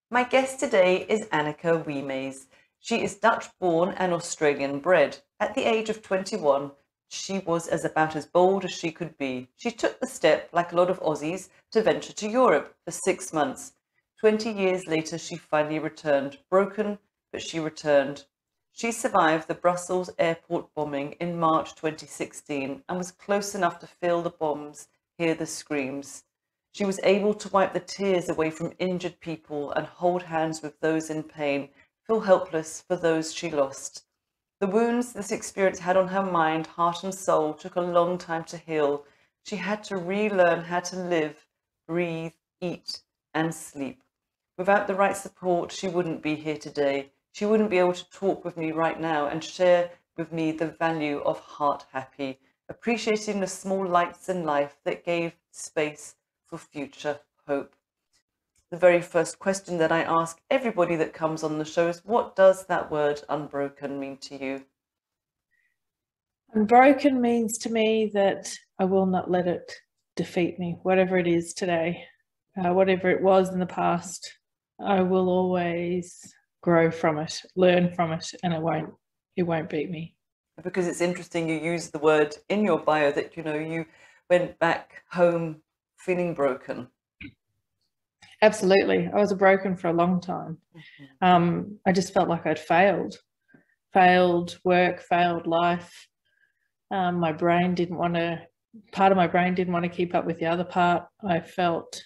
My guest today is Anneke Wiemays. She is Dutch-born and Australian-bred. At the age of 21, she was about as bold as she could be. She took the step, like a lot of Aussies, to venture to Europe for 6 months. 20 years later, she finally returned. Broken, but she returned. She survived the Brussels airport bombing in March 2016 and was close enough to feel the bombs, hear the screams. She was able to wipe the tears away from injured people and hold hands with those in pain, feel helpless for those she lost. The wounds this experience had on her mind, heart and soul took a long time to heal. She had to relearn how to live, breathe, eat and sleep. Without the right support, she wouldn't be here today. She wouldn't be able to talk with me right now and share with me the value of heart happy, appreciating the small lights in life that gave space for future hope. The very first question that I ask everybody that comes on the show is, what does that word unbroken mean to you? Unbroken means to me that I will not let it defeat me, whatever it is today, whatever it was in the past. I will always grow from it, learn from it, and it won't beat me. Because it's interesting, you use the word in your bio that, you went back home feeling broken. Absolutely. I was broken for a long time. I just felt like I'd failed work, failed life. My brain didn't want to, part of my brain didn't want to keep up with the other part. I felt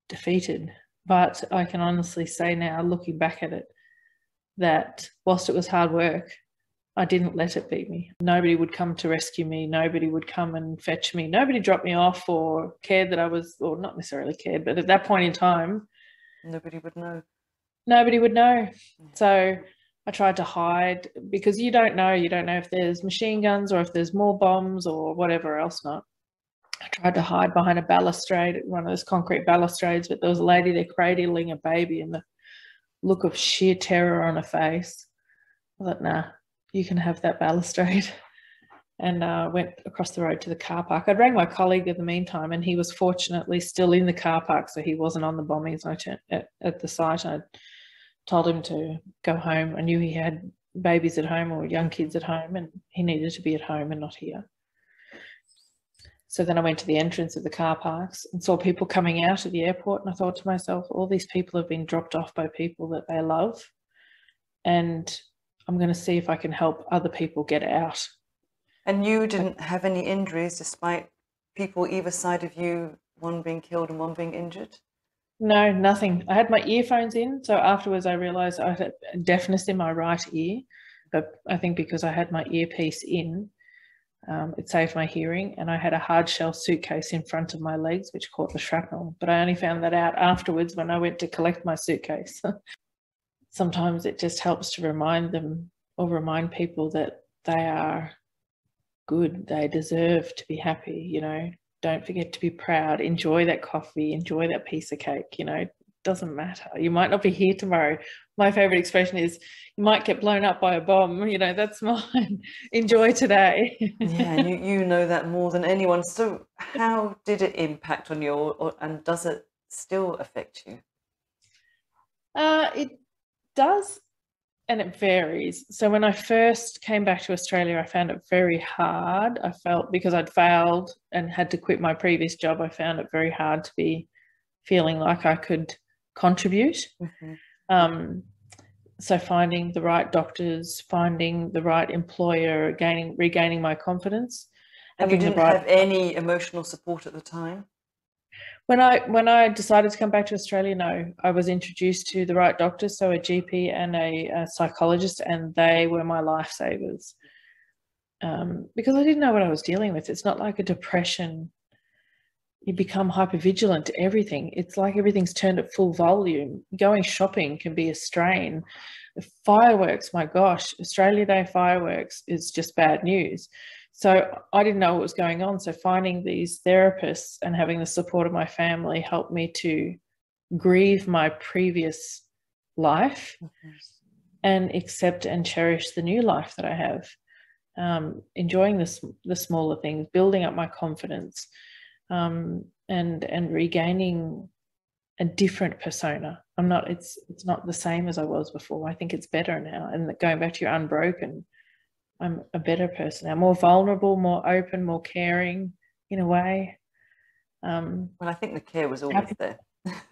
defeated. But I can honestly say now, looking back at it, that whilst it was hard work, I didn't let it beat me. Nobody would come to rescue me. Nobody would come and fetch me. Nobody dropped me off or cared that I was, or not necessarily cared, but at that point in time, nobody would know. Nobody would know. So I tried to hide, because you don't know if there's machine guns or if there's more bombs or whatever else not. I tried to hide behind a balustrade, one of those concrete balustrades, but there was a lady there cradling a baby and the look of sheer terror on her face. I thought, nah, you can have that balustrade. And went across the road to the car park. I'd rang my colleague in the meantime, and he was fortunately still in the car park, so he wasn't on the bombings at the site. I told him to go home. I knew he had babies at home or young kids at home, and he needed to be at home and not here. So then I went to the entrance of the car parks and saw people coming out of the airport, and I thought to myself, all these people have been dropped off by people that they love, and I'm going to see if I can help other people get out. And you didn't have any injuries despite people either side of you, one being killed and one being injured? No, nothing. I had my earphones in, so afterwards I realised I had deafness in my right ear, but I think because I had my earpiece in, it saved my hearing, and I had a hard shell suitcase in front of my legs which caught the shrapnel, but I only found that out afterwards when I went to collect my suitcase. Sometimes it just helps to remind them or remind people that they are good, they deserve to be happy, don't forget to be proud, enjoy that coffee, enjoy that piece of cake, it doesn't matter. You might not be here tomorrow. My favorite expression is, you might get blown up by a bomb, that's mine. Enjoy today. Yeah, and you know that more than anyone. So how did it impact on you, and does it still affect you? It does, and it varies. So when I first came back to Australia, I found it very hard. I felt, because I'd failed and had to quit my previous job, I found it very hard to be feeling like I could contribute. So finding the right doctors, finding the right employer, regaining my confidence. And you didn't have any emotional support at the time? When I decided to come back to Australia, no, I was introduced to the right doctors, so a GP and a psychologist, and they were my lifesavers. Because I didn't know what I was dealing with. It's not like a depression. You become hypervigilant to everything. It's like everything's turned at full volume. Going shopping can be a strain. The fireworks, my gosh, Australia Day fireworks is just bad news. So I didn't know what was going on. So finding these therapists and having the support of my family helped me to grieve my previous life and accept and cherish the new life that I have. Enjoying the smaller things, building up my confidence, and regaining a different persona. I'm not, it's not the same as I was before. I think it's better now. And going back to your unbroken, I'm a better person now, more vulnerable, more open, more caring in a way. Well, I think the care was always Happy, there.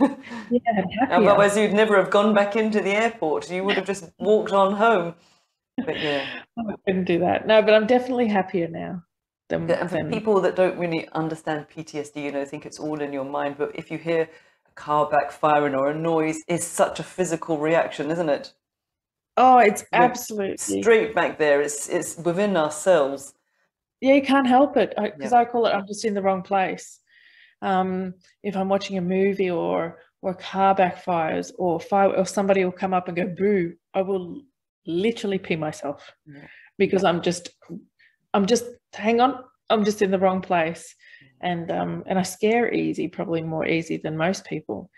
yeah, and happier. Otherwise, you'd never have gone back into the airport. You would have just walked on home. But yeah. I couldn't do that. No, but I'm definitely happier now And for people that don't really understand PTSD, you know, think it's all in your mind. But if you hear a car backfiring or a noise, it's such a physical reaction, isn't it? Oh, it's We're absolutely straight back there. It's within ourselves. yeah, you can't help it because Yeah. I call it I'm just in the wrong place. If I'm watching a movie or a car backfires or fire or somebody will come up and go boo, I will literally pee myself because I'm just hang on, I'm just in the wrong place. And I scare easy, probably more easy than most people.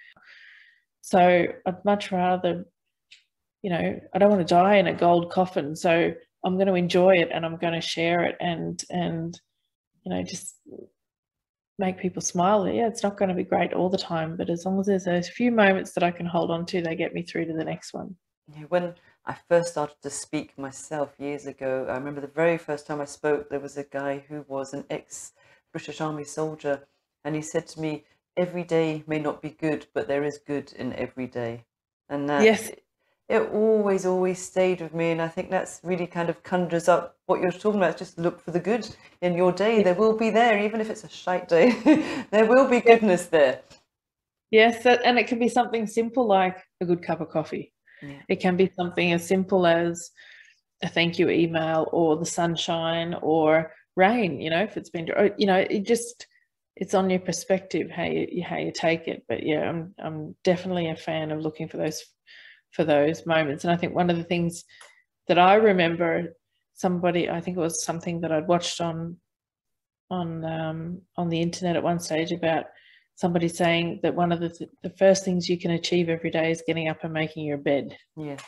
So I'd much rather, you know, I don't want to die in a gold coffin. So I'm going to enjoy it and I'm going to share it and you know, just make people smile. Yeah, it's not going to be great all the time, but as long as there's those few moments that I can hold on to, they get me through to the next one. Yeah, when I first started to speak myself years ago, I remember the very first time I spoke, there was a guy who was an ex-British Army soldier, and he said to me, every day may not be good, but there is good in every day. And that Yes. it always stayed with me, and I think that's really kind of conjures up what you're talking about. Just look for the good in your day. There will be there, even if it's a shite day. There will be goodness there. Yes, and it can be something simple like a good cup of coffee. Yeah. It can be something as simple as a thank you email or the sunshine or rain, you know, if it's been, you know, it's on your perspective how you take it. But yeah, I'm definitely a fan of looking for those moments. And I think one of the things that I remember I think it was something that I'd watched on the internet at one stage about somebody saying that one of the first things you can achieve every day is getting up and making your bed. Yes.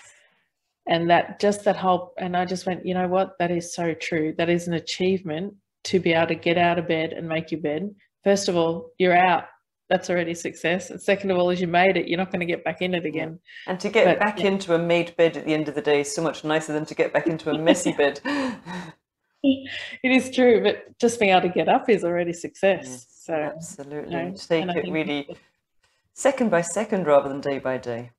And that whole, and I just went, you know what, that is so true. That is an achievement to be able to get out of bed and make your bed. First of all, you're out. That's already success. And second of all, as you made it, you're not going to get back in it again. Yeah. And to get back into a made bed at the end of the day is so much nicer than to get back into a messy bed. It is true, but just being able to get up is already success. Yes, so absolutely. You know, take it really second by second rather than day by day.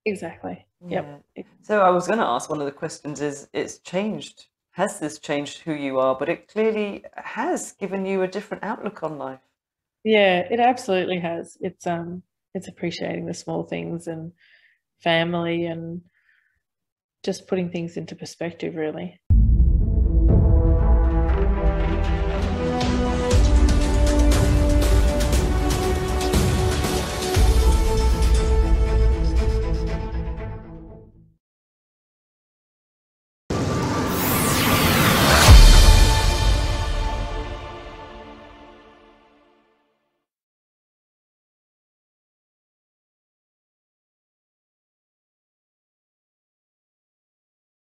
Exactly. Yeah. Yep. So I was going to ask, one of the questions is, it's changed. Has this changed who you are? But it clearly has given you a different outlook on life. Yeah, it absolutely has. It's appreciating the small things and family and just putting things into perspective, really.